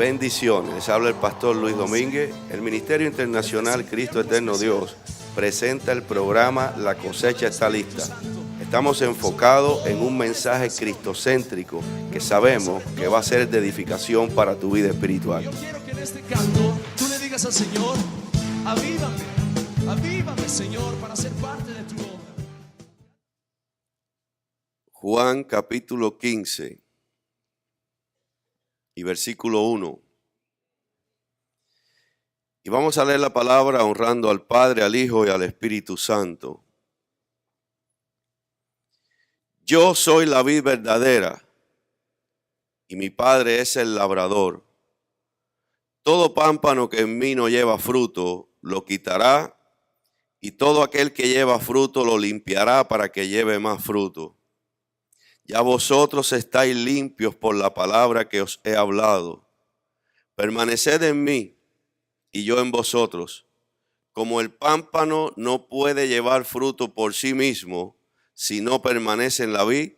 Bendiciones, les habla el pastor Luis Domínguez. El Ministerio Internacional Cristo Eterno Dios presenta el programa La Cosecha Está Lista. Estamos enfocados en un mensaje cristocéntrico que sabemos que va a ser de edificación para tu vida espiritual. Yo quiero que en este canto tú le digas al Señor: avívame, avívame, Señor, para ser parte de tu obra. Juan capítulo 15 y versículo 1. Y vamos a leer la palabra honrando al Padre, al Hijo y al Espíritu Santo. Yo soy la vid verdadera y mi Padre es el labrador. Todo pámpano que en mí no lleva fruto, lo quitará, y todo aquel que lleva fruto lo limpiará para que lleve más fruto. Ya vosotros estáis limpios por la palabra que os he hablado. Permaneced en mí y yo en vosotros. Como el pámpano no puede llevar fruto por sí mismo si no permanece en la vid,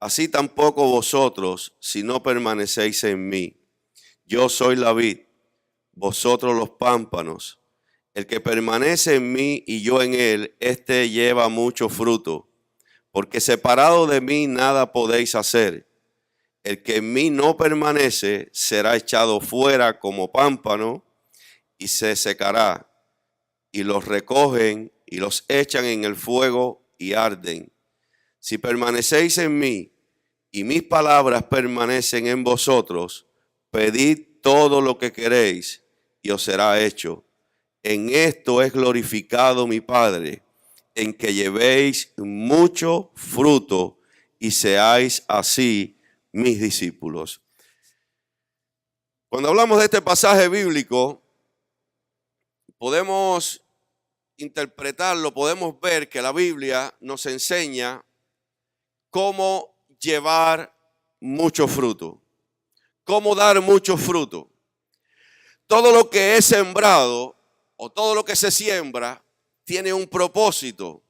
así tampoco vosotros si no permanecéis en mí. Yo soy la vid, vosotros los pámpanos. El que permanece en mí y yo en él, éste lleva mucho fruto, porque separado de mí nada podéis hacer. El que en mí no permanece será echado fuera como pámpano y se secará, y los recogen y los echan en el fuego y arden. Si permanecéis en mí y mis palabras permanecen en vosotros, pedid todo lo que queréis y os será hecho. En esto es glorificado mi Padre, en que llevéis mucho fruto y seáis así mis discípulos. Cuando hablamos de este pasaje bíblico, podemos interpretarlo, podemos ver que la Biblia nos enseña cómo llevar mucho fruto, cómo dar mucho fruto. Todo lo que es sembrado o todo lo que se siembra tiene un propósito.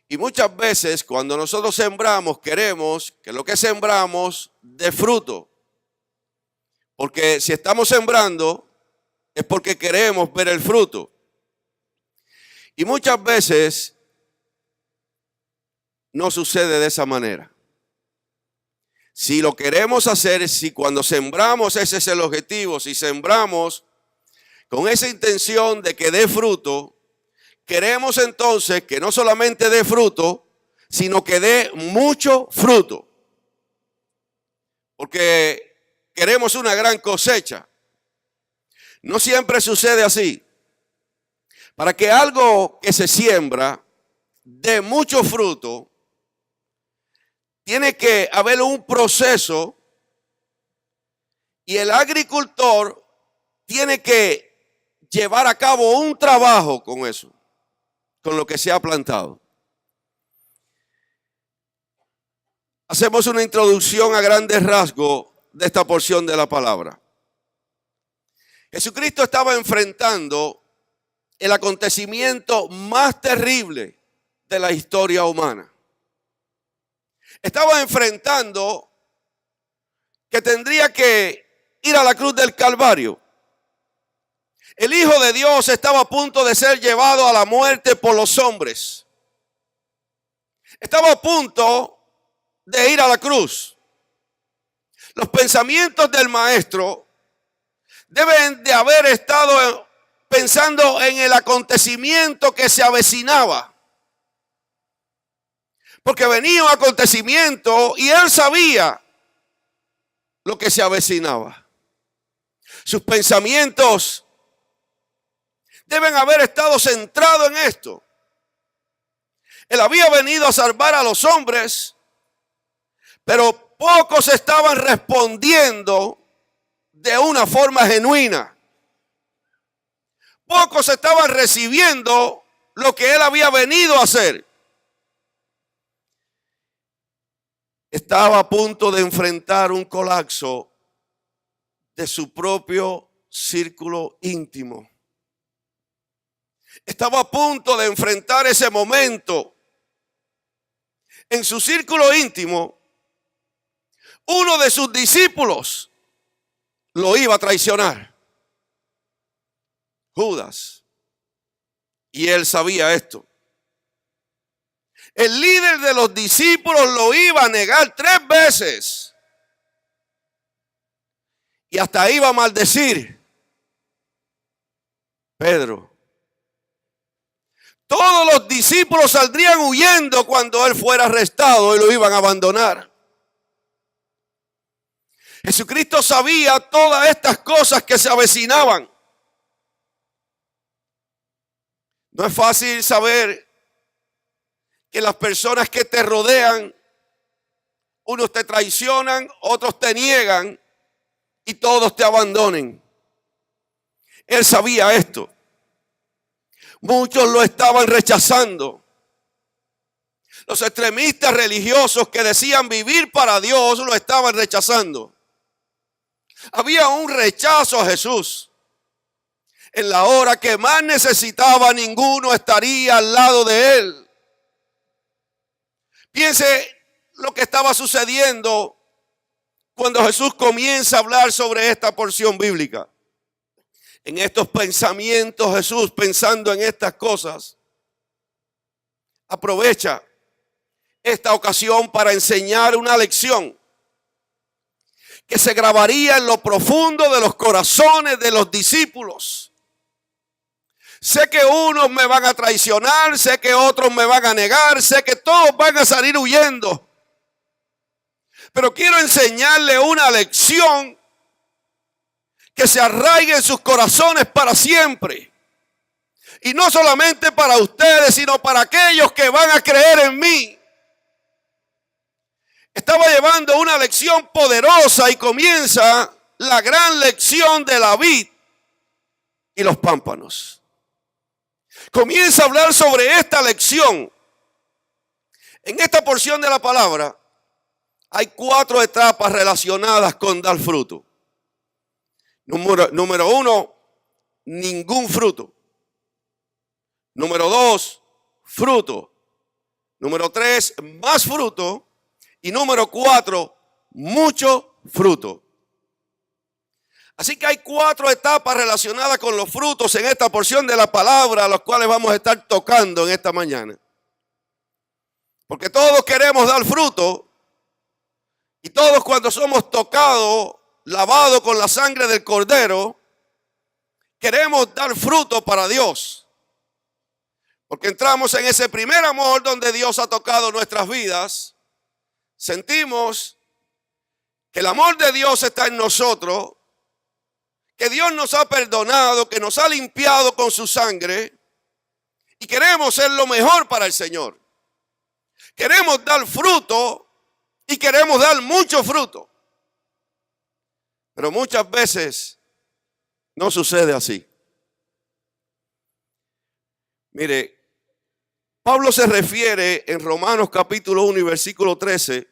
Y muchas veces cuando nosotros sembramos, queremos que lo que sembramos dé fruto. Porque si estamos sembrando es porque queremos ver el fruto. Y muchas veces no sucede de esa manera. Si lo queremos hacer, si cuando sembramos ese es el objetivo, si sembramos con esa intención de que dé fruto, queremos entonces que no solamente dé fruto, sino que dé mucho fruto. Porque queremos una gran cosecha. No siempre sucede así. Para que algo que se siembra dé mucho fruto, tiene que haber un proceso y el agricultor tiene que llevar a cabo un trabajo con eso, con lo que se ha plantado. Hacemos una introducción a grandes rasgos de esta porción de la palabra. Jesucristo estaba enfrentando el acontecimiento más terrible de la historia humana. Estaba enfrentando que tendría que ir a la cruz del Calvario. El Hijo de Dios estaba a punto de ser llevado a la muerte por los hombres. Estaba a punto de ir a la cruz. Los pensamientos del maestro deben de haber estado pensando en el acontecimiento que se avecinaba. Porque venía un acontecimiento y él sabía lo que se avecinaba. Sus pensamientos deben haber estado centrados en esto. Él había venido a salvar a los hombres, pero pocos estaban respondiendo de una forma genuina. Pocos estaban recibiendo lo que él había venido a hacer. Estaba a punto de enfrentar un colapso de su propio círculo íntimo. Estaba a punto de enfrentar ese momento. En su círculo íntimo, uno de sus discípulos lo iba a traicionar. Judas. Y él sabía esto. El líder de los discípulos lo iba a negar 3 veces. Y hasta iba a maldecir. Pedro. Todos los discípulos saldrían huyendo cuando él fuera arrestado y lo iban a abandonar. Jesucristo sabía todas estas cosas que se avecinaban. No es fácil saber que las personas que te rodean, unos te traicionan, otros te niegan y todos te abandonen. Él sabía esto. Muchos lo estaban rechazando. Los extremistas religiosos que decían vivir para Dios lo estaban rechazando. Había un rechazo a Jesús. En la hora que más necesitaba, ninguno estaría al lado de él. Piense lo que estaba sucediendo cuando Jesús comienza a hablar sobre esta porción bíblica. En estos pensamientos, Jesús, pensando en estas cosas, aprovecha esta ocasión para enseñar una lección que se grabaría en lo profundo de los corazones de los discípulos. Sé que unos me van a traicionar, sé que otros me van a negar, sé que todos van a salir huyendo. Pero quiero enseñarle una lección que se arraigue en sus corazones para siempre. Y no solamente para ustedes, sino para aquellos que van a creer en mí. Estaba llevando una lección poderosa y comienza la gran lección de la vid y los pámpanos. Comienza a hablar sobre esta lección. En esta porción de la palabra hay 4 etapas relacionadas con dar fruto. Número 1, ningún fruto. Número 2, fruto. Número 3, más fruto. Y número 4, mucho fruto. Así que hay 4 etapas relacionadas con los frutos en esta porción de la palabra, a los cuales vamos a estar tocando en esta mañana. Porque todos queremos dar fruto. Y todos, cuando somos tocados, lavados con la sangre del Cordero, queremos dar fruto para Dios. Porque entramos en ese primer amor donde Dios ha tocado nuestras vidas. Sentimos que el amor de Dios está en nosotros, que Dios nos ha perdonado, que nos ha limpiado con su sangre y queremos ser lo mejor para el Señor. Queremos dar fruto y queremos dar mucho fruto. Pero muchas veces no sucede así. Mire, Pablo se refiere en Romanos capítulo 1 y versículo 13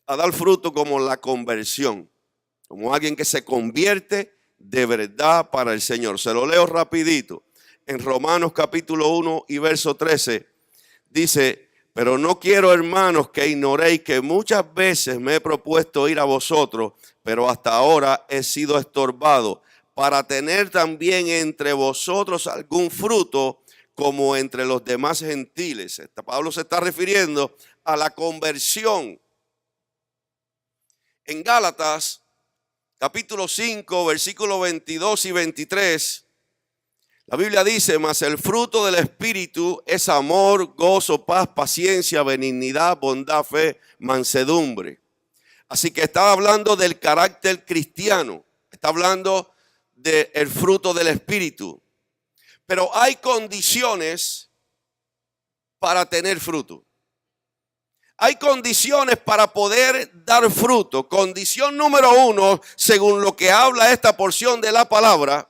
a dar fruto como la conversión, como alguien que se convierte de verdad para el Señor. Se lo leo rapidito. En Romanos capítulo 1 y verso 13 dice: pero no quiero, hermanos, que ignoréis que muchas veces me he propuesto ir a vosotros, pero hasta ahora he sido estorbado, para tener también entre vosotros algún fruto como entre los demás gentiles. Pablo se está refiriendo a la conversión. En Gálatas, capítulo 5, versículos 22 y 23, la Biblia dice: mas el fruto del Espíritu es amor, gozo, paz, paciencia, benignidad, bondad, fe, mansedumbre. Así que está hablando del carácter cristiano, está hablando del fruto del Espíritu. Pero hay condiciones para tener fruto. Hay condiciones para poder dar fruto. Condición número 1, según lo que habla esta porción de la palabra,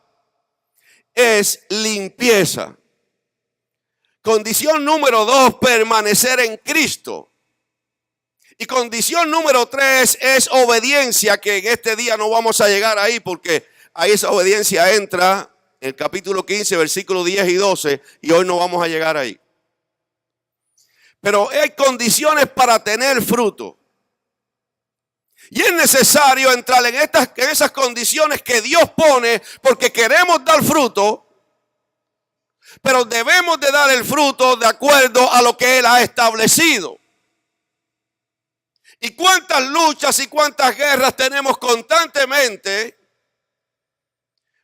es limpieza. Condición número 2, permanecer en Cristo. Y condición número 3 es obediencia, que en este día no vamos a llegar ahí porque ahí esa obediencia entra en el capítulo 15, versículos 10 y 12, y hoy no vamos a llegar ahí. Pero hay condiciones para tener fruto. Y es necesario entrar en esas condiciones que Dios pone porque queremos dar fruto, pero debemos de dar el fruto de acuerdo a lo que Él ha establecido. Y cuántas luchas y cuántas guerras tenemos constantemente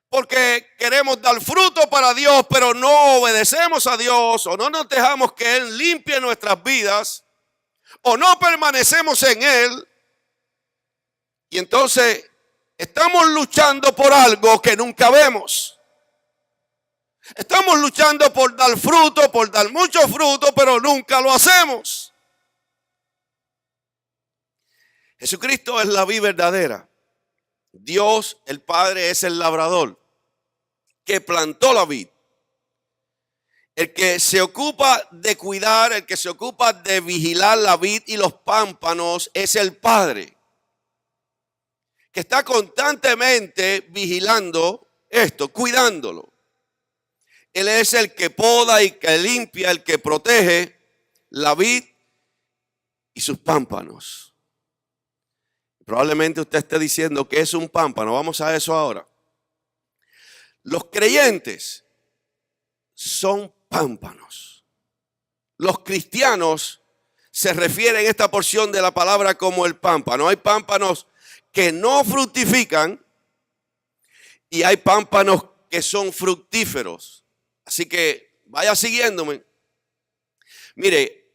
porque queremos dar fruto para Dios, pero no obedecemos a Dios o no nos dejamos que Él limpie nuestras vidas o no permanecemos en Él. Y entonces estamos luchando por algo que nunca vemos. Estamos luchando por dar fruto, por dar mucho fruto, pero nunca lo hacemos. Jesucristo es la vid verdadera. Dios, el Padre, es el labrador que plantó la vid. El que se ocupa de cuidar, el que se ocupa de vigilar la vid y los pámpanos es el Padre, que está constantemente vigilando esto, cuidándolo. Él es el que poda y que limpia, el que protege la vid y sus pámpanos. Probablemente usted esté diciendo que es un pámpano. Vamos a eso ahora. Los creyentes son pámpanos. Los cristianos se refieren a esta porción de la palabra como el pámpano. Hay pámpanos que no fructifican y hay pámpanos que son fructíferos. Así que vaya siguiéndome. Mire,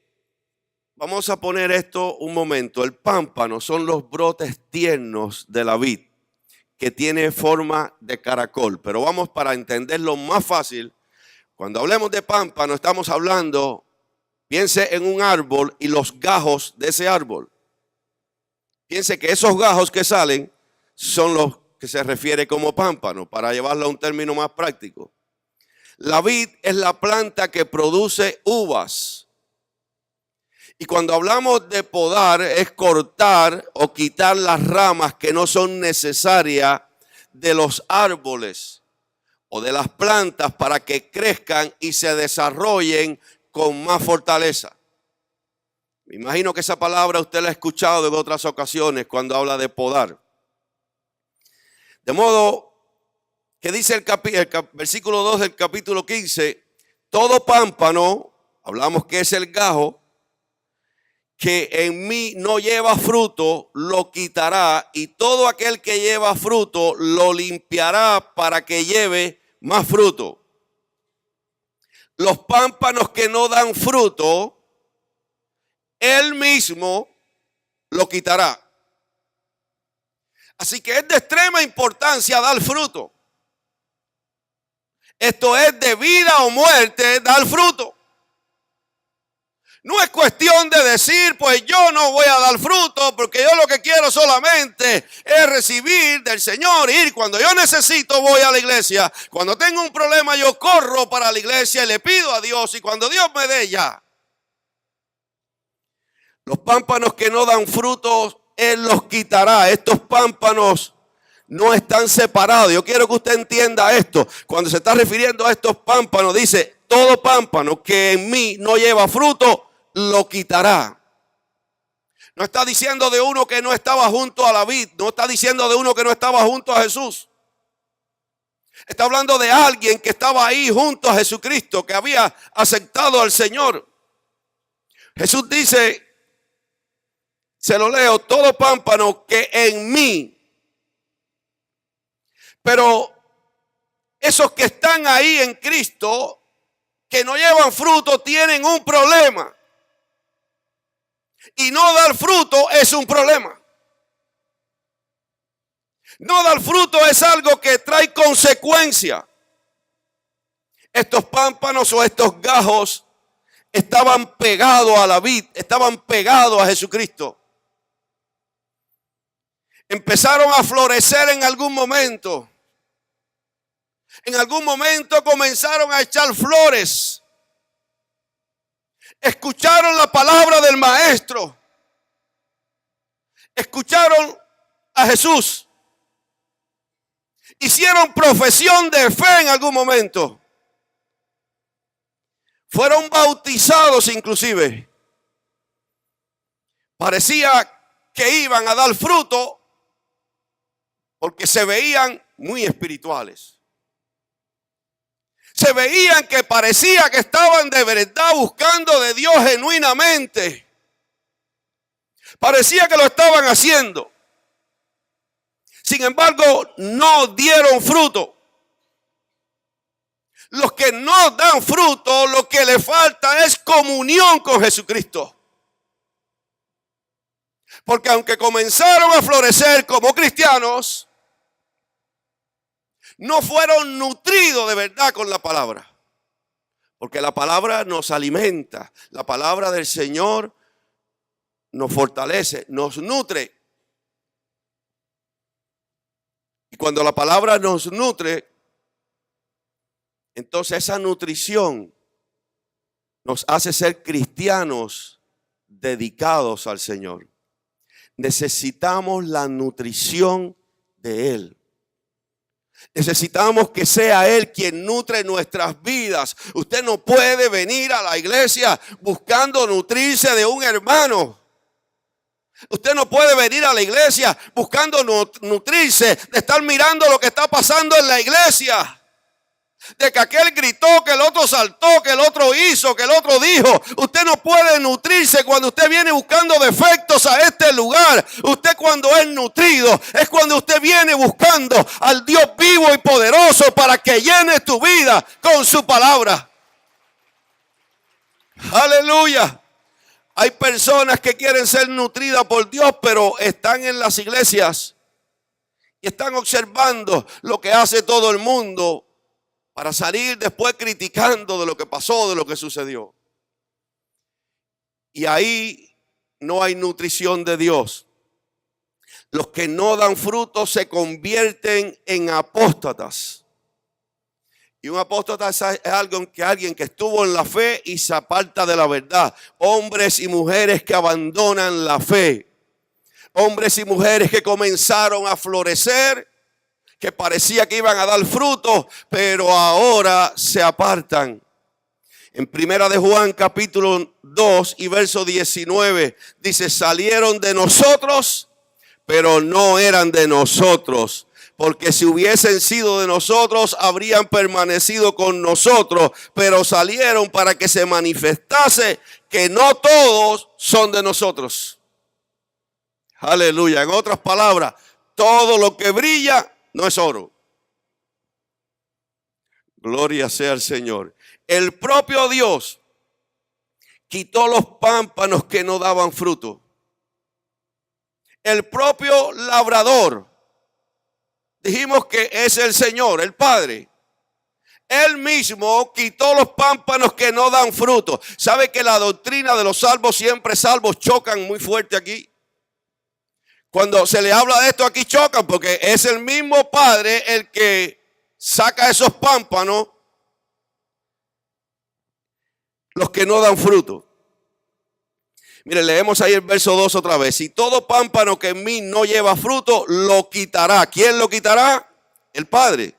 vamos a poner esto un momento. El pámpano son los brotes tiernos de la vid que tiene forma de caracol. Pero vamos para entenderlo más fácil. Cuando hablemos de pámpano estamos hablando, piense en un árbol y los gajos de ese árbol. Piense que esos gajos que salen son los que se refiere como pámpano, para llevarlo a un término más práctico. La vid es la planta que produce uvas. Y cuando hablamos de podar es cortar o quitar las ramas que no son necesarias de los árboles o de las plantas para que crezcan y se desarrollen con más fortaleza. Me imagino que esa palabra usted la ha escuchado en otras ocasiones cuando habla de podar. De modo que dice el versículo 2 del capítulo 15, todo pámpano, hablamos que es el gajo, que en mí no lleva fruto, lo quitará, y todo aquel que lleva fruto lo limpiará para que lleve más fruto. Los pámpanos que no dan fruto, Él mismo lo quitará. Así que es de extrema importancia dar fruto. Esto es de vida o muerte, dar fruto. No es cuestión de decir, pues yo no voy a dar fruto porque yo lo que quiero solamente es recibir del Señor, ir cuando yo necesito voy a la iglesia. Cuando tengo un problema yo corro para la iglesia y le pido a Dios y cuando Dios me dé ya. Los pámpanos que no dan frutos, Él los quitará. Estos pámpanos no están separados. Yo quiero que usted entienda esto. Cuando se está refiriendo a estos pámpanos, dice, todo pámpano que en mí no lleva fruto, lo quitará. No está diciendo de uno que no estaba junto a la vid. No está diciendo de uno que no estaba junto a Jesús. Está hablando de alguien que estaba ahí junto a Jesucristo, que había aceptado al Señor. Jesús dice, se lo leo, todo pámpano que en mí. Pero esos que están ahí en Cristo, que no llevan fruto, tienen un problema. Y no dar fruto es un problema. No dar fruto es algo que trae consecuencia. Estos pámpanos o estos gajos estaban pegados a la vid, estaban pegados a Jesucristo. Empezaron a florecer en algún momento. En algún momento comenzaron a echar flores. Escucharon la palabra del maestro. Escucharon a Jesús. Hicieron profesión de fe en algún momento. Fueron bautizados inclusive. Parecía que iban a dar fruto porque se veían muy espirituales. Se veían que parecía que estaban de verdad buscando de Dios genuinamente. Parecía que lo estaban haciendo. Sin embargo, no dieron fruto. Los que no dan fruto, lo que le falta es comunión con Jesucristo. Porque aunque comenzaron a florecer como cristianos, no fueron nutridos de verdad con la palabra. Porque la palabra nos alimenta. La palabra del Señor nos fortalece, nos nutre. Y cuando la palabra nos nutre, entonces esa nutrición nos hace ser cristianos dedicados al Señor. Necesitamos la nutrición de Él. Necesitamos que sea Él quien nutre nuestras vidas. Usted no puede venir a la iglesia buscando nutrirse de un hermano. Usted no puede venir a la iglesia buscando nutrirse de estar mirando lo que está pasando en la iglesia. De que aquel gritó, que el otro saltó, que el otro hizo, que el otro dijo. Usted no puede nutrirse cuando usted viene buscando defectos a este lugar. Usted cuando es nutrido es cuando usted viene buscando al Dios vivo y poderoso para que llene tu vida con su palabra. Aleluya. Hay personas que quieren ser nutridas por Dios, pero están en las iglesias y están observando lo que hace todo el mundo para salir después criticando de lo que pasó, de lo que sucedió. Y ahí no hay nutrición de Dios. Los que no dan fruto se convierten en apóstatas. Y un apóstata es alguien que estuvo en la fe y se aparta de la verdad. Hombres y mujeres que abandonan la fe. Hombres y mujeres que comenzaron a florecer, que parecía que iban a dar fruto, pero ahora se apartan. En Primera de Juan capítulo 2 y verso 19 dice: salieron de nosotros, pero no eran de nosotros. Porque si hubiesen sido de nosotros, habrían permanecido con nosotros, pero salieron para que se manifestase que no todos son de nosotros. Aleluya. En otras palabras, todo lo que brilla no es oro. Gloria sea al Señor. El propio Dios quitó los pámpanos que no daban fruto. El propio labrador, dijimos que es el Señor, el Padre. Él mismo quitó los pámpanos que no dan fruto. ¿Sabe que la doctrina de los salvos, siempre salvos, chocan muy fuerte aquí? Cuando se le habla de esto aquí chocan, porque es el mismo Padre el que saca esos pámpanos, los que no dan fruto. Mire, leemos ahí el verso 2 otra vez. Si todo pámpano que en mí no lleva fruto, lo quitará. ¿Quién lo quitará? El Padre.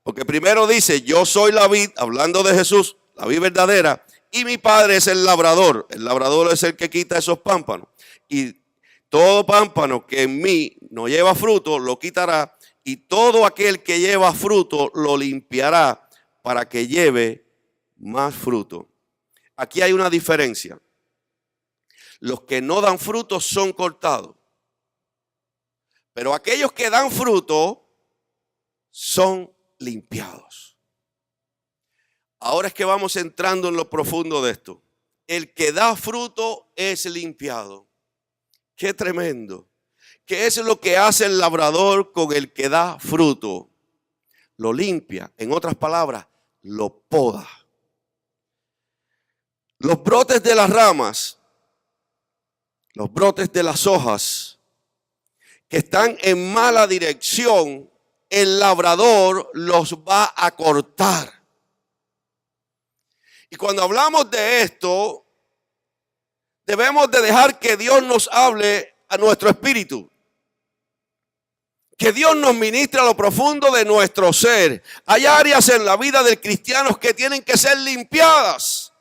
Porque primero dice: yo soy la vid, hablando de Jesús, la vid verdadera, y mi Padre es el labrador. El labrador es el que quita esos pámpanos. Y todo pámpano que en mí no lleva fruto, lo quitará. Y todo aquel que lleva fruto, lo limpiará para que lleve más fruto. Aquí hay una diferencia. Los que no dan fruto son cortados. Pero aquellos que dan fruto son limpiados. Ahora es que vamos entrando en lo profundo de esto. El que da fruto es limpiado. Qué tremendo. ¿Qué es lo que hace el labrador con el que da fruto? Lo limpia. En otras palabras, lo poda. Los brotes de las ramas, los brotes de las hojas que están en mala dirección, el labrador los va a cortar. Y cuando hablamos de esto, debemos de dejar que Dios nos hable a nuestro espíritu. Que Dios nos ministre a lo profundo de nuestro ser. Hay áreas en la vida del cristiano que tienen que ser limpiadas.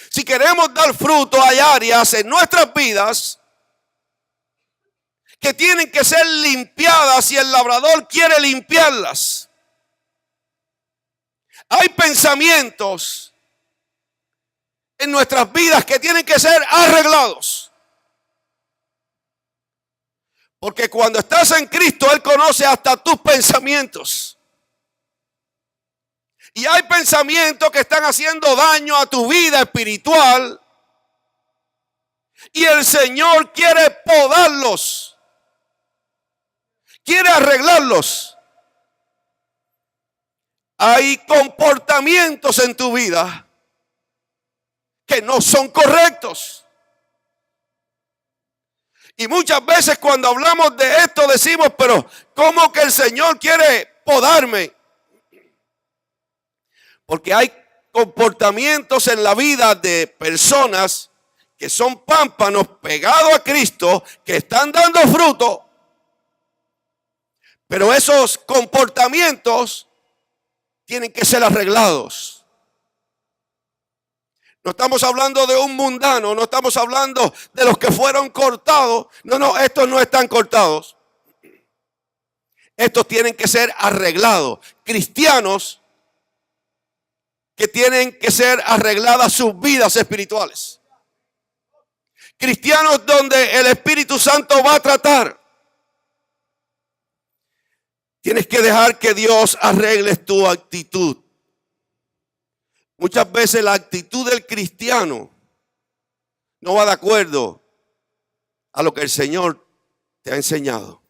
Si queremos dar fruto, hay áreas en nuestras vidas que tienen que ser limpiadas y el labrador quiere limpiarlas. Hay pensamientos en nuestras vidas que tienen que ser arreglados. Porque cuando estás en Cristo, Él conoce hasta tus pensamientos. Y hay pensamientos que están haciendo daño a tu vida espiritual. Y el Señor quiere podarlos. Quiere arreglarlos. Hay comportamientos en tu vida que no son correctos. Y muchas veces cuando hablamos de esto decimos, pero ¿cómo que el Señor quiere podarme? Porque hay comportamientos en la vida de personas que son pámpanos pegados a Cristo, que están dando fruto. Pero esos comportamientos tienen que ser arreglados. No estamos hablando de un mundano, no estamos hablando de los que fueron cortados. No, estos no están cortados. Estos tienen que ser arreglados. Cristianos que tienen que ser arregladas sus vidas espirituales. Cristianos donde el Espíritu Santo va a tratar. Tienes que dejar que Dios arregle tu actitud. Muchas veces la actitud del cristiano no va de acuerdo a lo que el Señor te ha enseñado.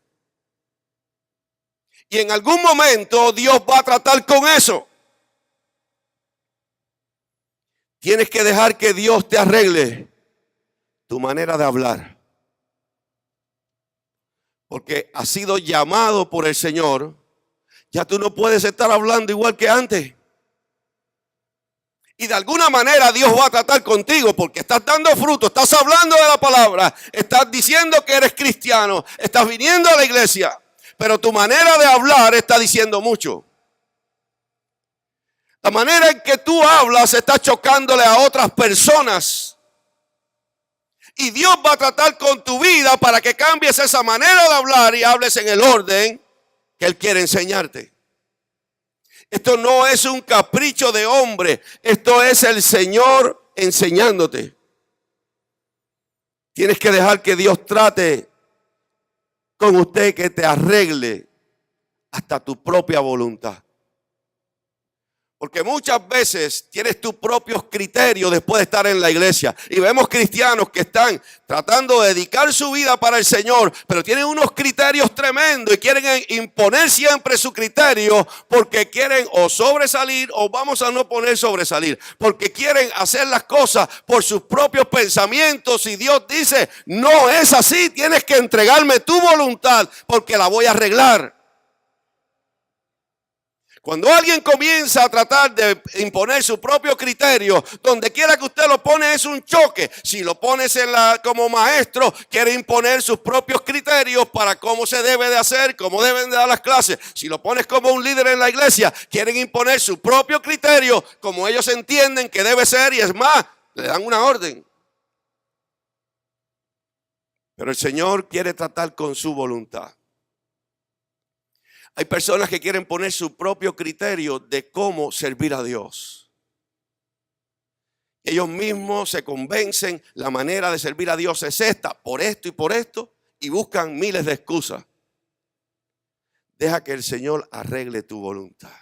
Y en algún momento Dios va a tratar con eso. Tienes que dejar que Dios te arregle tu manera de hablar. Porque has sido llamado por el Señor. Ya tú no puedes estar hablando igual que antes. Y de alguna manera Dios va a tratar contigo porque estás dando fruto, estás hablando de la palabra, estás diciendo que eres cristiano, estás viniendo a la iglesia, pero tu manera de hablar está diciendo mucho. La manera en que tú hablas está chocándole a otras personas. Y Dios va a tratar con tu vida para que cambies esa manera de hablar y hables en el orden que Él quiere enseñarte. Esto no es un capricho de hombre. Esto es el Señor enseñándote. Tienes que dejar que Dios trate con usted, que te arregle hasta tu propia voluntad. Porque muchas veces tienes tus propios criterios después de estar en la iglesia. Y vemos cristianos que están tratando de dedicar su vida para el Señor, pero tienen unos criterios tremendos y quieren imponer siempre su criterio porque quieren o sobresalir o vamos a no poner sobresalir. Porque quieren hacer las cosas por sus propios pensamientos y Dios dice, no es así, tienes que entregarme tu voluntad porque la voy a arreglar. Cuando alguien comienza a tratar de imponer su propio criterio, donde quiera que usted lo pone es un choque. Si lo pones como maestro, quiere imponer sus propios criterios para cómo se debe de hacer, cómo deben de dar las clases. Si lo pones como un líder en la iglesia, quieren imponer su propio criterio, como ellos entienden que debe ser, y es más, le dan una orden. Pero el Señor quiere tratar con su voluntad. Hay personas que quieren poner su propio criterio de cómo servir a Dios. Ellos mismos se convencen, la manera de servir a Dios es esta, por esto, y buscan miles de excusas. Deja que el Señor arregle tu voluntad.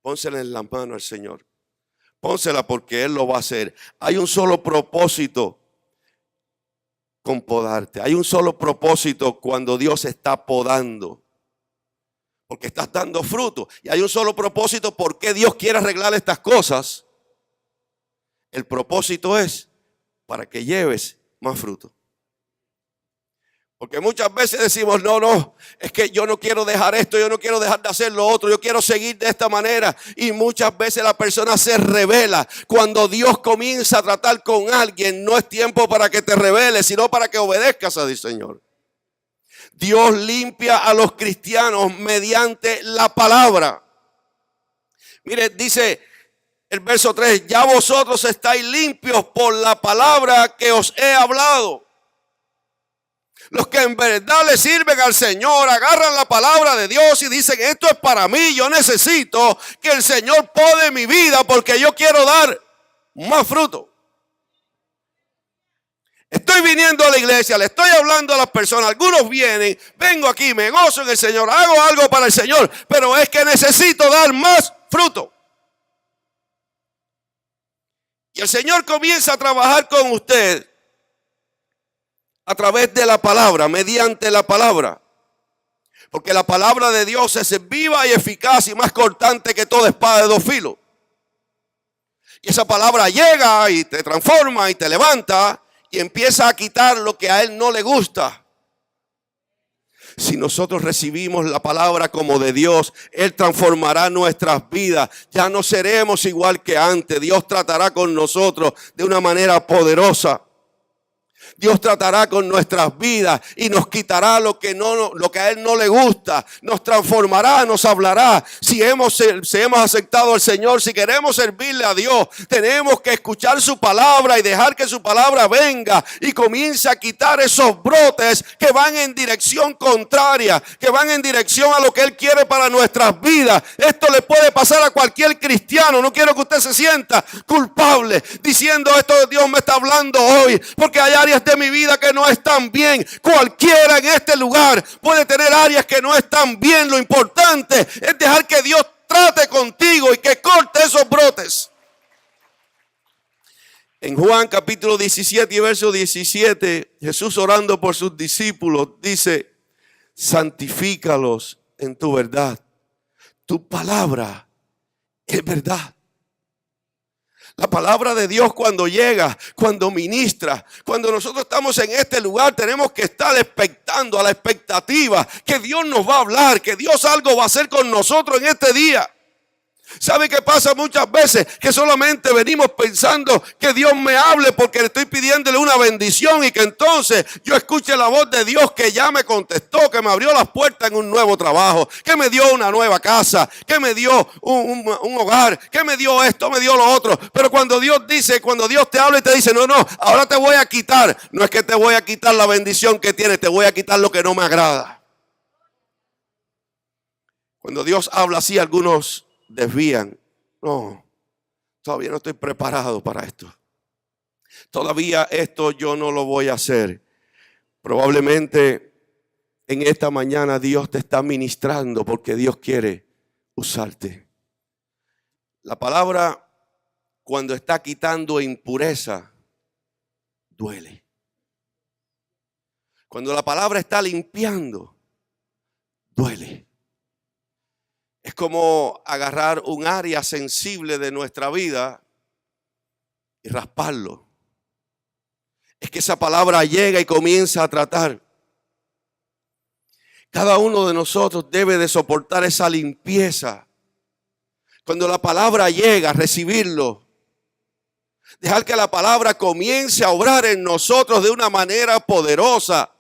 Pónsela en la mano al Señor. Pónsela porque Él lo va a hacer. Hay un solo propósito con podarte. Hay un solo propósito cuando Dios está podando. Porque estás dando fruto. Y hay un solo propósito por qué Dios quiere arreglar estas cosas. El propósito es para que lleves más fruto. Porque muchas veces decimos, no, es que yo no quiero dejar esto, yo no quiero dejar de hacer lo otro, yo quiero seguir de esta manera. Y muchas veces la persona se revela. Cuando Dios comienza a tratar con alguien, no es tiempo para que te rebeles, sino para que obedezcas a Dios, Señor. Dios limpia a los cristianos mediante la palabra. Mire, dice el verso 3, ya vosotros estáis limpios por la palabra que os he hablado. Los que en verdad le sirven al Señor agarran la palabra de Dios y dicen, esto es para mí, yo necesito que el Señor pode mi vida porque yo quiero dar más fruto. Estoy viniendo a la iglesia, le estoy hablando a las personas, algunos vienen, vengo aquí, me gozo en el Señor, hago algo para el Señor, pero es que necesito dar más fruto. Y el Señor comienza a trabajar con usted a través de la palabra, mediante la palabra. Porque la palabra de Dios es viva y eficaz y más cortante que toda espada de dos filos. Y esa palabra llega y te transforma y te levanta y empieza a quitar lo que a Él no le gusta. Si nosotros recibimos la palabra como de Dios, Él transformará nuestras vidas. Ya no seremos igual que antes. Dios tratará con nosotros de una manera poderosa. Dios tratará con nuestras vidas y nos quitará lo que a Él no le gusta. Nos transformará, nos hablará. Si hemos aceptado al Señor, si queremos servirle a Dios, tenemos que escuchar su palabra y dejar que su palabra venga y comience a quitar esos brotes que van en dirección contraria, que van en dirección a lo que Él quiere para nuestras vidas. Esto le puede pasar a cualquier cristiano. No quiero que usted se sienta culpable diciendo, esto Dios me está hablando hoy, porque hay áreas de mi vida que no están bien. Cualquiera en este lugar puede tener áreas que no están bien. Lo importante es dejar que Dios trate contigo y que corte esos brotes. En Juan capítulo 17 y verso 17, Jesús orando por sus discípulos dice, santifícalos en tu verdad. Tu palabra es verdad. La palabra de Dios cuando llega, cuando ministra, cuando nosotros estamos en este lugar, tenemos que estar expectando, a la expectativa que Dios nos va a hablar, que Dios algo va a hacer con nosotros en este día. ¿Sabe qué pasa muchas veces? Que solamente venimos pensando que Dios me hable porque le estoy pidiéndole una bendición y que entonces yo escuche la voz de Dios que ya me contestó, que me abrió las puertas en un nuevo trabajo, que me dio una nueva casa, que me dio un hogar, que me dio esto, me dio lo otro. Pero cuando Dios te habla y te dice, no, ahora te voy a quitar. No es que te voy a quitar la bendición que tienes, te voy a quitar lo que no me agrada. Cuando Dios habla así, algunos desvían. No, todavía no estoy preparado para esto. Todavía esto yo no lo voy a hacer. Probablemente en esta mañana Dios te está ministrando porque Dios quiere usarte. La palabra, cuando está quitando impureza, duele. Cuando la palabra está limpiando, duele. Es como agarrar un área sensible de nuestra vida y rasparlo. Es que esa palabra llega y comienza a tratar. Cada uno de nosotros debe de soportar esa limpieza. Cuando la palabra llega, recibirlo. Dejar que la palabra comience a obrar en nosotros de una manera poderosa.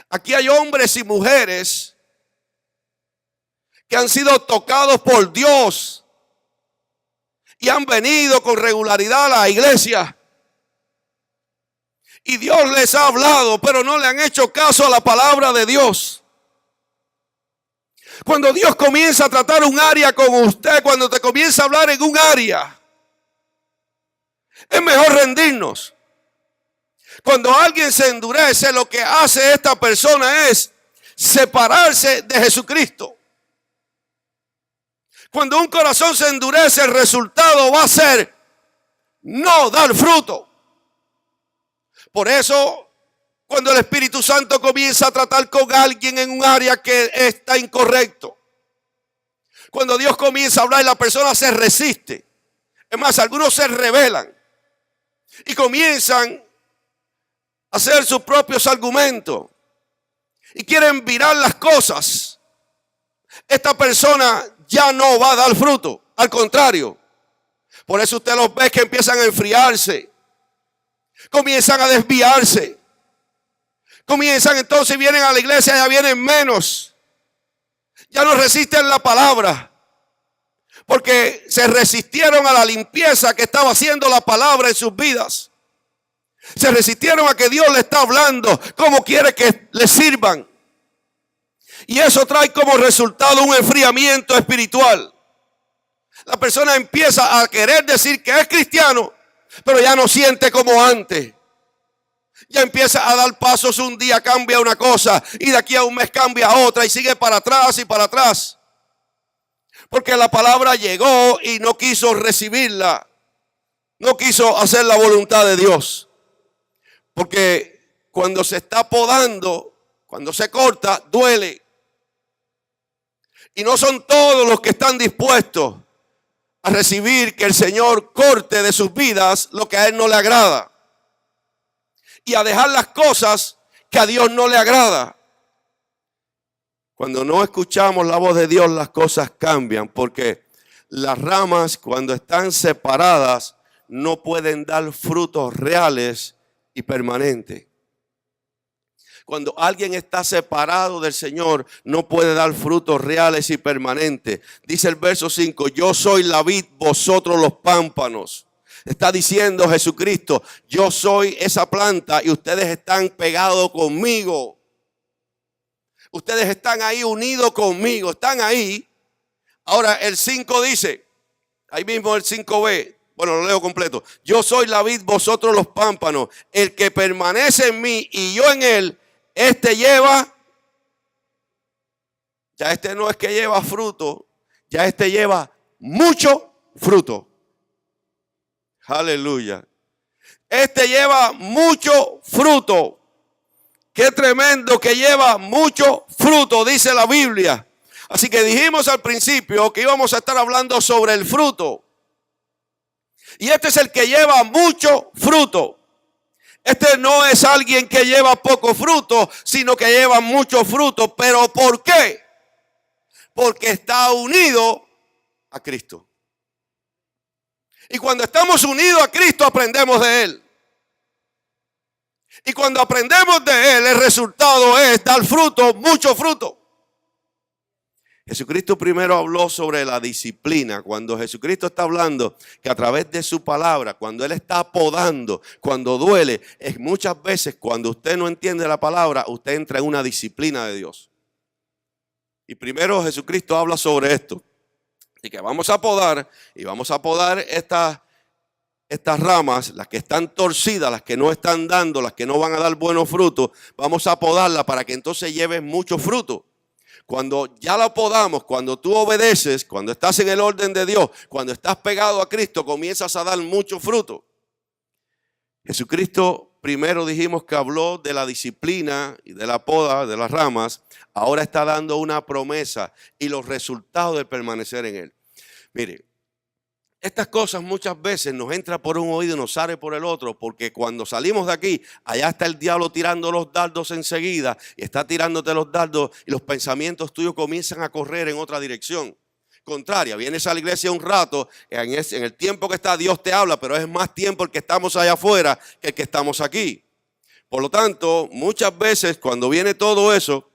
Aquí hay hombres y mujeres que han sido tocados por Dios y han venido con regularidad a la iglesia. Y Dios les ha hablado, pero no le han hecho caso a la palabra de Dios. Cuando Dios comienza a tratar un área con usted, cuando te comienza a hablar en un área, es mejor rendirnos. Cuando alguien se endurece, lo que hace esta persona es separarse de Jesucristo. Cuando un corazón se endurece, el resultado va a ser no dar fruto. Por eso, cuando el Espíritu Santo comienza a tratar con alguien en un área que está incorrecto, cuando Dios comienza a hablar y la persona se resiste, es más, algunos se rebelan y comienzan a hacer sus propios argumentos y quieren virar las cosas. Esta persona ya no va a dar fruto, al contrario. Por eso usted los ve que empiezan a enfriarse, comienzan a desviarse, comienzan entonces, vienen a la iglesia, ya vienen menos, ya no resisten la palabra. Porque se resistieron a la limpieza que estaba haciendo la palabra en sus vidas. Se resistieron a que Dios le está hablando cómo quiere que le sirvan. Y eso trae como resultado un enfriamiento espiritual. La persona empieza a querer decir que es cristiano, pero ya no siente como antes. Ya empieza a dar pasos, un día cambia una cosa y de aquí a un mes cambia otra y sigue para atrás y para atrás. Porque la palabra llegó y no quiso recibirla. No quiso hacer la voluntad de Dios. Porque cuando se está podando, cuando se corta, duele. Y no son todos los que están dispuestos a recibir que el Señor corte de sus vidas lo que a Él no le agrada. Y a dejar las cosas que a Dios no le agrada. Cuando no escuchamos la voz de Dios, las cosas cambian. Porque las ramas, cuando están separadas, no pueden dar frutos reales y permanentes. Cuando alguien está separado del Señor, no puede dar frutos reales y permanentes. Dice el verso 5, yo soy la vid, vosotros los pámpanos. Está diciendo Jesucristo, yo soy esa planta y ustedes están pegados conmigo. Ustedes están ahí unidos conmigo, están ahí. Ahora el 5 dice, ahí mismo el 5b, bueno, lo leo completo. Yo soy la vid, vosotros los pámpanos. El que permanece en mí y yo en él, este lleva, ya este no es que lleva fruto, ya este lleva mucho fruto. Aleluya. Este lleva mucho fruto. Qué tremendo que lleva mucho fruto, dice la Biblia. Así que dijimos al principio que íbamos a estar hablando sobre el fruto. Y este es el que lleva mucho fruto. Este no es alguien que lleva poco fruto, sino que lleva mucho fruto. ¿Pero por qué? Porque está unido a Cristo. Y cuando estamos unidos a Cristo, aprendemos de Él. Y cuando aprendemos de Él, el resultado es dar fruto, mucho fruto. Jesucristo primero habló sobre la disciplina. Cuando Jesucristo está hablando que a través de su palabra, cuando Él está podando, cuando duele, es muchas veces cuando usted no entiende la palabra, usted entra en una disciplina de Dios. Y primero Jesucristo habla sobre esto. Y que vamos a podar, y vamos a podar estas ramas, las que están torcidas, las que no están dando, las que no van a dar buenos frutos, vamos a podarlas para que entonces lleves mucho fruto. Cuando ya la podamos, cuando tú obedeces, cuando estás en el orden de Dios, cuando estás pegado a Cristo, comienzas a dar mucho fruto. Jesucristo primero dijimos que habló de la disciplina y de la poda de las ramas. Ahora está dando una promesa y los resultados de permanecer en Él. Mire, estas cosas muchas veces nos entra por un oído y nos sale por el otro, porque cuando salimos de aquí, allá está el diablo tirando los dardos enseguida, y está tirándote los dardos y los pensamientos tuyos comienzan a correr en otra dirección contraria. Vienes a la iglesia un rato, en el tiempo que está Dios te habla, pero es más tiempo el que estamos allá afuera que el que estamos aquí. Por lo tanto, muchas veces cuando viene todo eso,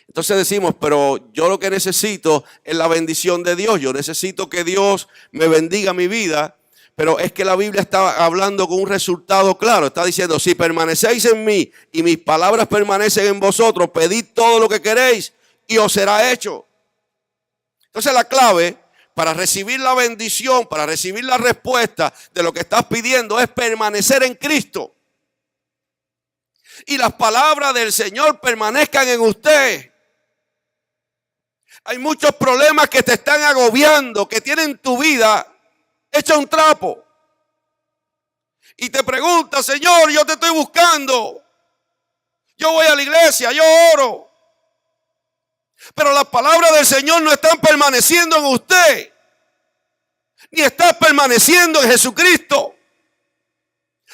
entonces decimos, pero yo lo que necesito es la bendición de Dios. Yo necesito que Dios me bendiga mi vida. Pero es que la Biblia está hablando con un resultado claro. Está diciendo, si permanecéis en mí y mis palabras permanecen en vosotros, pedid todo lo que queréis y os será hecho. Entonces la clave para recibir la bendición, para recibir la respuesta de lo que estás pidiendo es permanecer en Cristo. Y las palabras del Señor permanezcan en usted. Hay muchos problemas que te están agobiando, que tienen tu vida hecha un trapo. Y te preguntas, Señor, yo te estoy buscando. Yo voy a la iglesia, yo oro. Pero las palabras del Señor no están permaneciendo en usted. Ni estás permaneciendo en Jesucristo.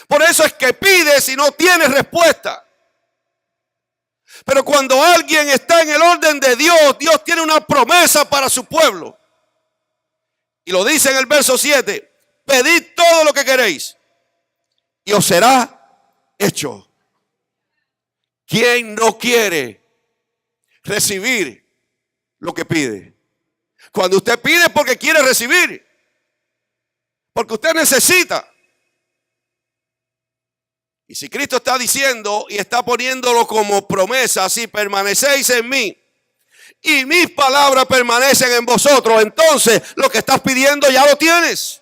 Por eso es que pides y no tienes respuesta. Pero cuando alguien está en el orden de Dios, Dios tiene una promesa para su pueblo. Y lo dice en el verso 7. Pedid todo lo que queréis y os será hecho. ¿Quién no quiere recibir lo que pide? Cuando usted pide es porque quiere recibir. Porque usted necesita. Y si Cristo está diciendo y está poniéndolo como promesa, si permanecéis en mí y mis palabras permanecen en vosotros, entonces lo que estás pidiendo ya lo tienes.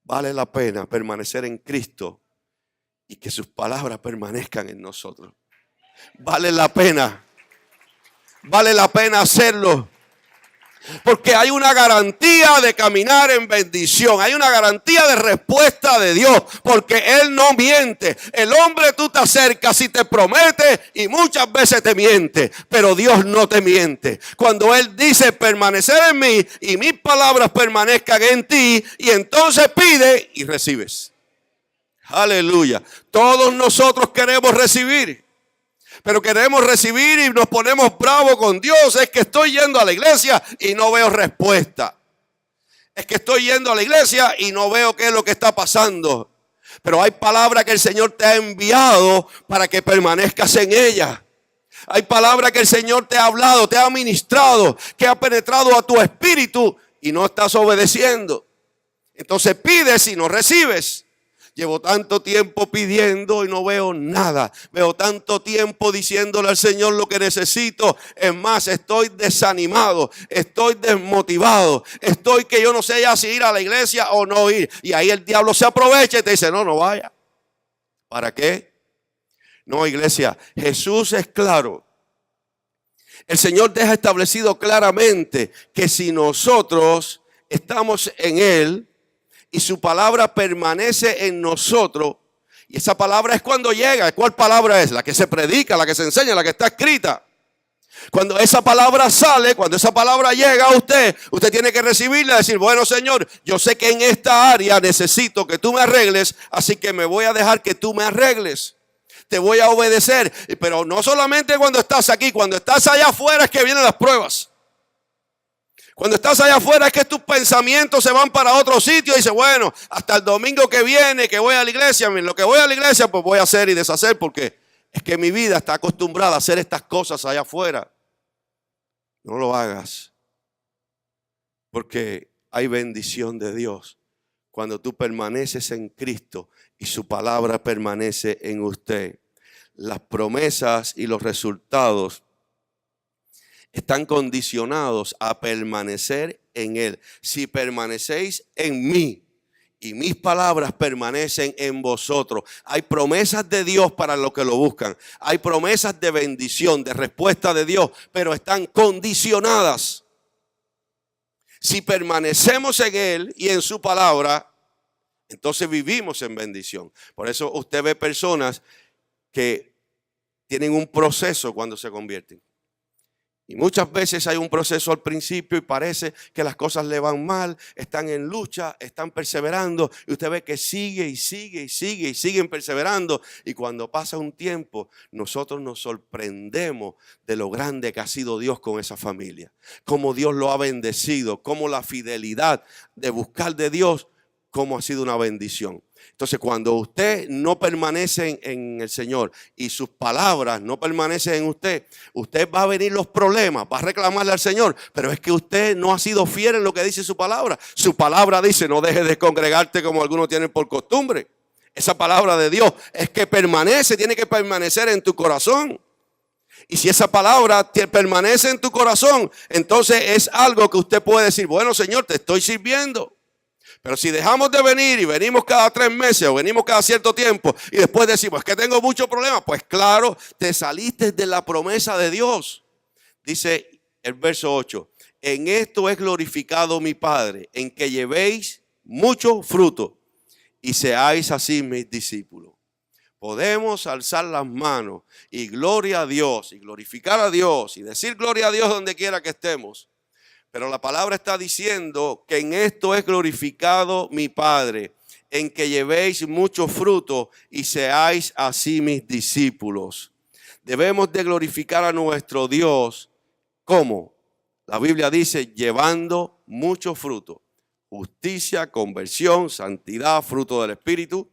Vale la pena permanecer en Cristo y que sus palabras permanezcan en nosotros. Vale la pena hacerlo. Porque hay una garantía de caminar en bendición. Hay una garantía de respuesta de Dios. Porque Él no miente. El hombre tú te acercas y te promete y muchas veces te miente. Pero Dios no te miente. Cuando Él dice permanecer en mí y mis palabras permanezcan en ti, y entonces pide y recibes. Aleluya. Todos nosotros queremos recibir. Pero queremos recibir y nos ponemos bravos con Dios. Es que estoy yendo a la iglesia y no veo respuesta. Es que estoy yendo a la iglesia y no veo qué es lo que está pasando. Pero hay palabra que el Señor te ha enviado para que permanezcas en ella. Hay palabra que el Señor te ha hablado, te ha ministrado, que ha penetrado a tu espíritu y no estás obedeciendo. Entonces pides y no recibes. Llevo tanto tiempo pidiendo y no veo nada. Veo tanto tiempo diciéndole al Señor lo que necesito. Es más, estoy desanimado, estoy desmotivado. Estoy que yo no sé ya si ir a la iglesia o no ir. Y ahí el diablo se aprovecha y te dice, no vaya. ¿Para qué? No, iglesia, Jesús es claro. El Señor deja establecido claramente que si nosotros estamos en Él, y su palabra permanece en nosotros. Y esa palabra es cuando llega. ¿Cuál palabra es? La que se predica, la que se enseña, la que está escrita. Cuando esa palabra sale, cuando esa palabra llega a usted, usted tiene que recibirla y decir, bueno, Señor, yo sé que en esta área necesito que tú me arregles, así que me voy a dejar que tú me arregles. Te voy a obedecer. Pero no solamente cuando estás aquí, cuando estás allá afuera es que vienen las pruebas. Cuando estás allá afuera es que tus pensamientos se van para otro sitio y dices, bueno, hasta el domingo que viene que voy a la iglesia, en lo que voy a la iglesia pues voy a hacer y deshacer porque es que mi vida está acostumbrada a hacer estas cosas allá afuera. No lo hagas porque hay bendición de Dios cuando tú permaneces en Cristo y su palabra permanece en usted. Las promesas y los resultados están condicionados a permanecer en Él. Si permanecéis en mí y mis palabras permanecen en vosotros. Hay promesas de Dios para los que lo buscan. Hay promesas de bendición, de respuesta de Dios, pero están condicionadas. Si permanecemos en Él y en su palabra, entonces vivimos en bendición. Por eso usted ve personas que tienen un proceso cuando se convierten. Y muchas veces hay un proceso al principio y parece que las cosas le van mal, están en lucha, están perseverando y usted ve que sigue y sigue y sigue y siguen perseverando. Y cuando pasa un tiempo, nosotros nos sorprendemos de lo grande que ha sido Dios con esa familia. Cómo Dios lo ha bendecido, cómo la fidelidad de buscar de Dios, cómo ha sido una bendición. Entonces, cuando usted no permanece en el Señor y sus palabras no permanecen en usted, usted va a venir los problemas, va a reclamarle al Señor, pero es que usted no ha sido fiel en lo que dice su palabra. Su palabra dice, no dejes de congregarte como algunos tienen por costumbre. Esa palabra de Dios es que permanece, tiene que permanecer en tu corazón. Y si esa palabra permanece en tu corazón, entonces es algo que usted puede decir, bueno, Señor, te estoy sirviendo. Pero si dejamos de venir y venimos cada 3 meses o venimos cada cierto tiempo y después decimos, es que tengo muchos problemas, pues claro, te saliste de la promesa de Dios. Dice el verso 8, en esto es glorificado mi Padre, en que llevéis mucho fruto y seáis así mis discípulos. Podemos alzar las manos y gloria a Dios y glorificar a Dios y decir gloria a Dios donde quiera que estemos. Pero la palabra está diciendo que en esto es glorificado mi Padre, en que llevéis mucho fruto y seáis así mis discípulos. Debemos de glorificar a nuestro Dios. ¿Cómo? La Biblia dice, llevando mucho fruto. Justicia, conversión, santidad, fruto del Espíritu.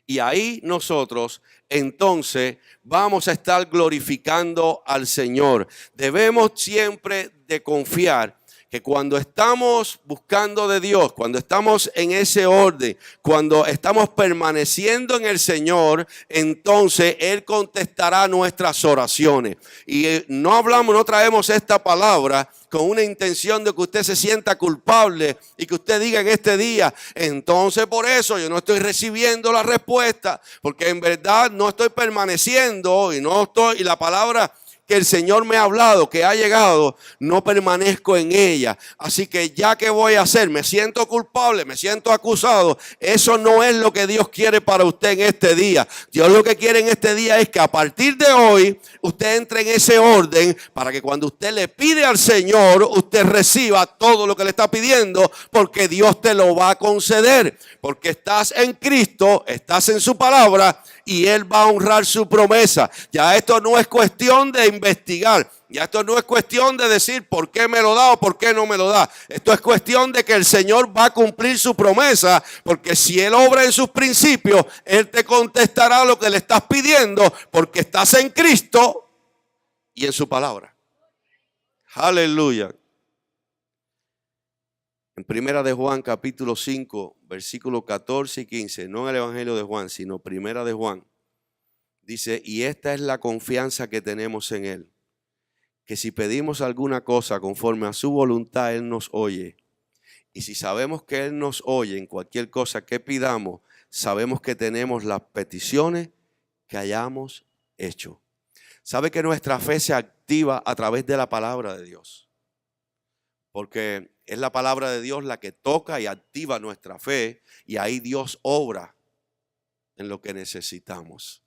Y ahí nosotros entonces vamos a estar glorificando al Señor. Debemos siempre de confiar que cuando estamos buscando de Dios, cuando estamos en ese orden, cuando estamos permaneciendo en el Señor, entonces Él contestará nuestras oraciones. Y no traemos esta palabra con una intención de que usted se sienta culpable y que usted diga en este día, entonces por eso yo no estoy recibiendo la respuesta, porque en verdad no estoy permaneciendo y la palabra que el Señor me ha hablado, que ha llegado, no permanezco en ella. Así que ya que voy a hacer, me siento culpable, me siento acusado. Eso no es lo que Dios quiere para usted en este día. Dios lo que quiere en este día es que a partir de hoy usted entre en ese orden para que cuando usted le pide al Señor, usted reciba todo lo que le está pidiendo, porque Dios te lo va a conceder. Porque estás en Cristo, estás en su palabra y Él va a honrar su promesa. Ya esto no es cuestión de investigar. Ya esto no es cuestión de decir por qué me lo da o por qué no me lo da. Esto es cuestión de que el Señor va a cumplir su promesa, porque si Él obra en sus principios, Él te contestará lo que le estás pidiendo, porque estás en Cristo y en su palabra. Aleluya. En Primera de Juan capítulo 5, versículos 14 y 15, no en el Evangelio de Juan, sino Primera de Juan, dice, y esta es la confianza que tenemos en Él, que si pedimos alguna cosa conforme a su voluntad, Él nos oye. Y si sabemos que Él nos oye en cualquier cosa que pidamos, sabemos que tenemos las peticiones que hayamos hecho. ¿Sabe que nuestra fe se activa a través de la palabra de Dios? Porque es la palabra de Dios la que toca y activa nuestra fe, y ahí Dios obra en lo que necesitamos.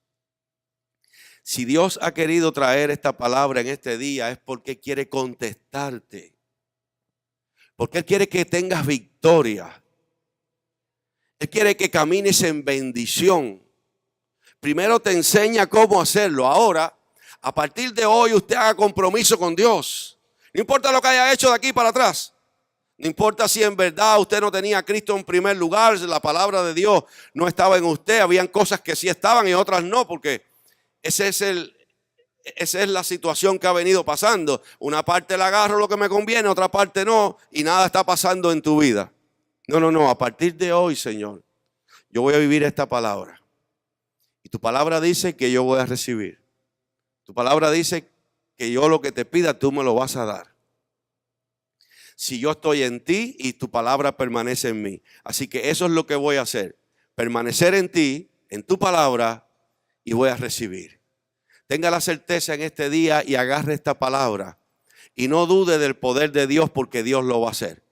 Si Dios ha querido traer esta palabra en este día es porque quiere contestarte. Porque Él quiere que tengas victoria. Él quiere que camines en bendición. Primero te enseña cómo hacerlo. Ahora, a partir de hoy, usted haga compromiso con Dios. No importa lo que haya hecho de aquí para atrás. No importa si en verdad usted no tenía a Cristo en primer lugar, la palabra de Dios no estaba en usted. Habían cosas que sí estaban y otras no, porque esa es la situación que ha venido pasando. Una parte la agarro lo que me conviene, otra parte no, y nada está pasando en tu vida. No, a partir de hoy, Señor, yo voy a vivir esta palabra. Y tu palabra dice que yo voy a recibir. Tu palabra dice que yo lo que te pida tú me lo vas a dar. Si yo estoy en ti y tu palabra permanece en mí. Así que eso es lo que voy a hacer. Permanecer en ti, en tu palabra, y voy a recibir. Tenga la certeza en este día y agarre esta palabra. Y no dude del poder de Dios, porque Dios lo va a hacer.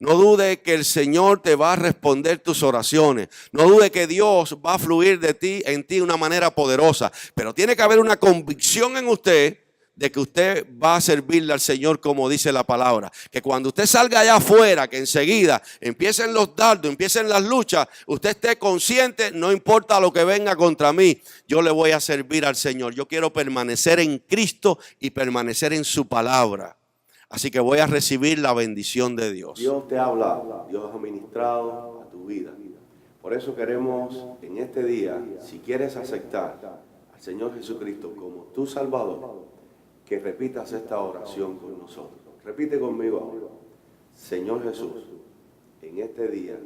No dude que el Señor te va a responder tus oraciones. No dude que Dios va a fluir en ti de una manera poderosa. Pero tiene que haber una convicción en usted de que usted va a servirle al Señor como dice la palabra. Que cuando usted salga allá afuera, que enseguida empiecen los dardos, empiecen las luchas, usted esté consciente, no importa lo que venga contra mí, yo le voy a servir al Señor. Yo quiero permanecer en Cristo y permanecer en su palabra. Así que voy a recibir la bendición de Dios. Dios te ha hablado, Dios ha ministrado a tu vida. Por eso queremos en este día, si quieres aceptar al Señor Jesucristo como tu Salvador, que repitas esta oración con nosotros. Repite conmigo ahora. Señor Jesús, en este día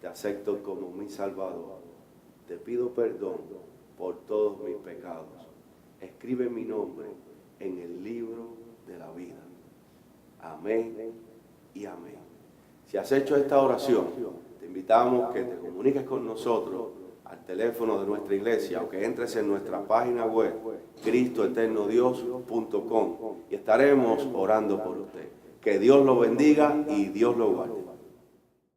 te acepto como mi Salvador. Te pido perdón por todos mis pecados. Escribe mi nombre en el libro de la vida. Amén y amén. Si has hecho esta oración, te invitamos que te comuniques con nosotros al teléfono de nuestra iglesia o que entres en nuestra página web cristoeternodios.com y estaremos orando por usted. Que Dios lo bendiga y Dios lo guarde.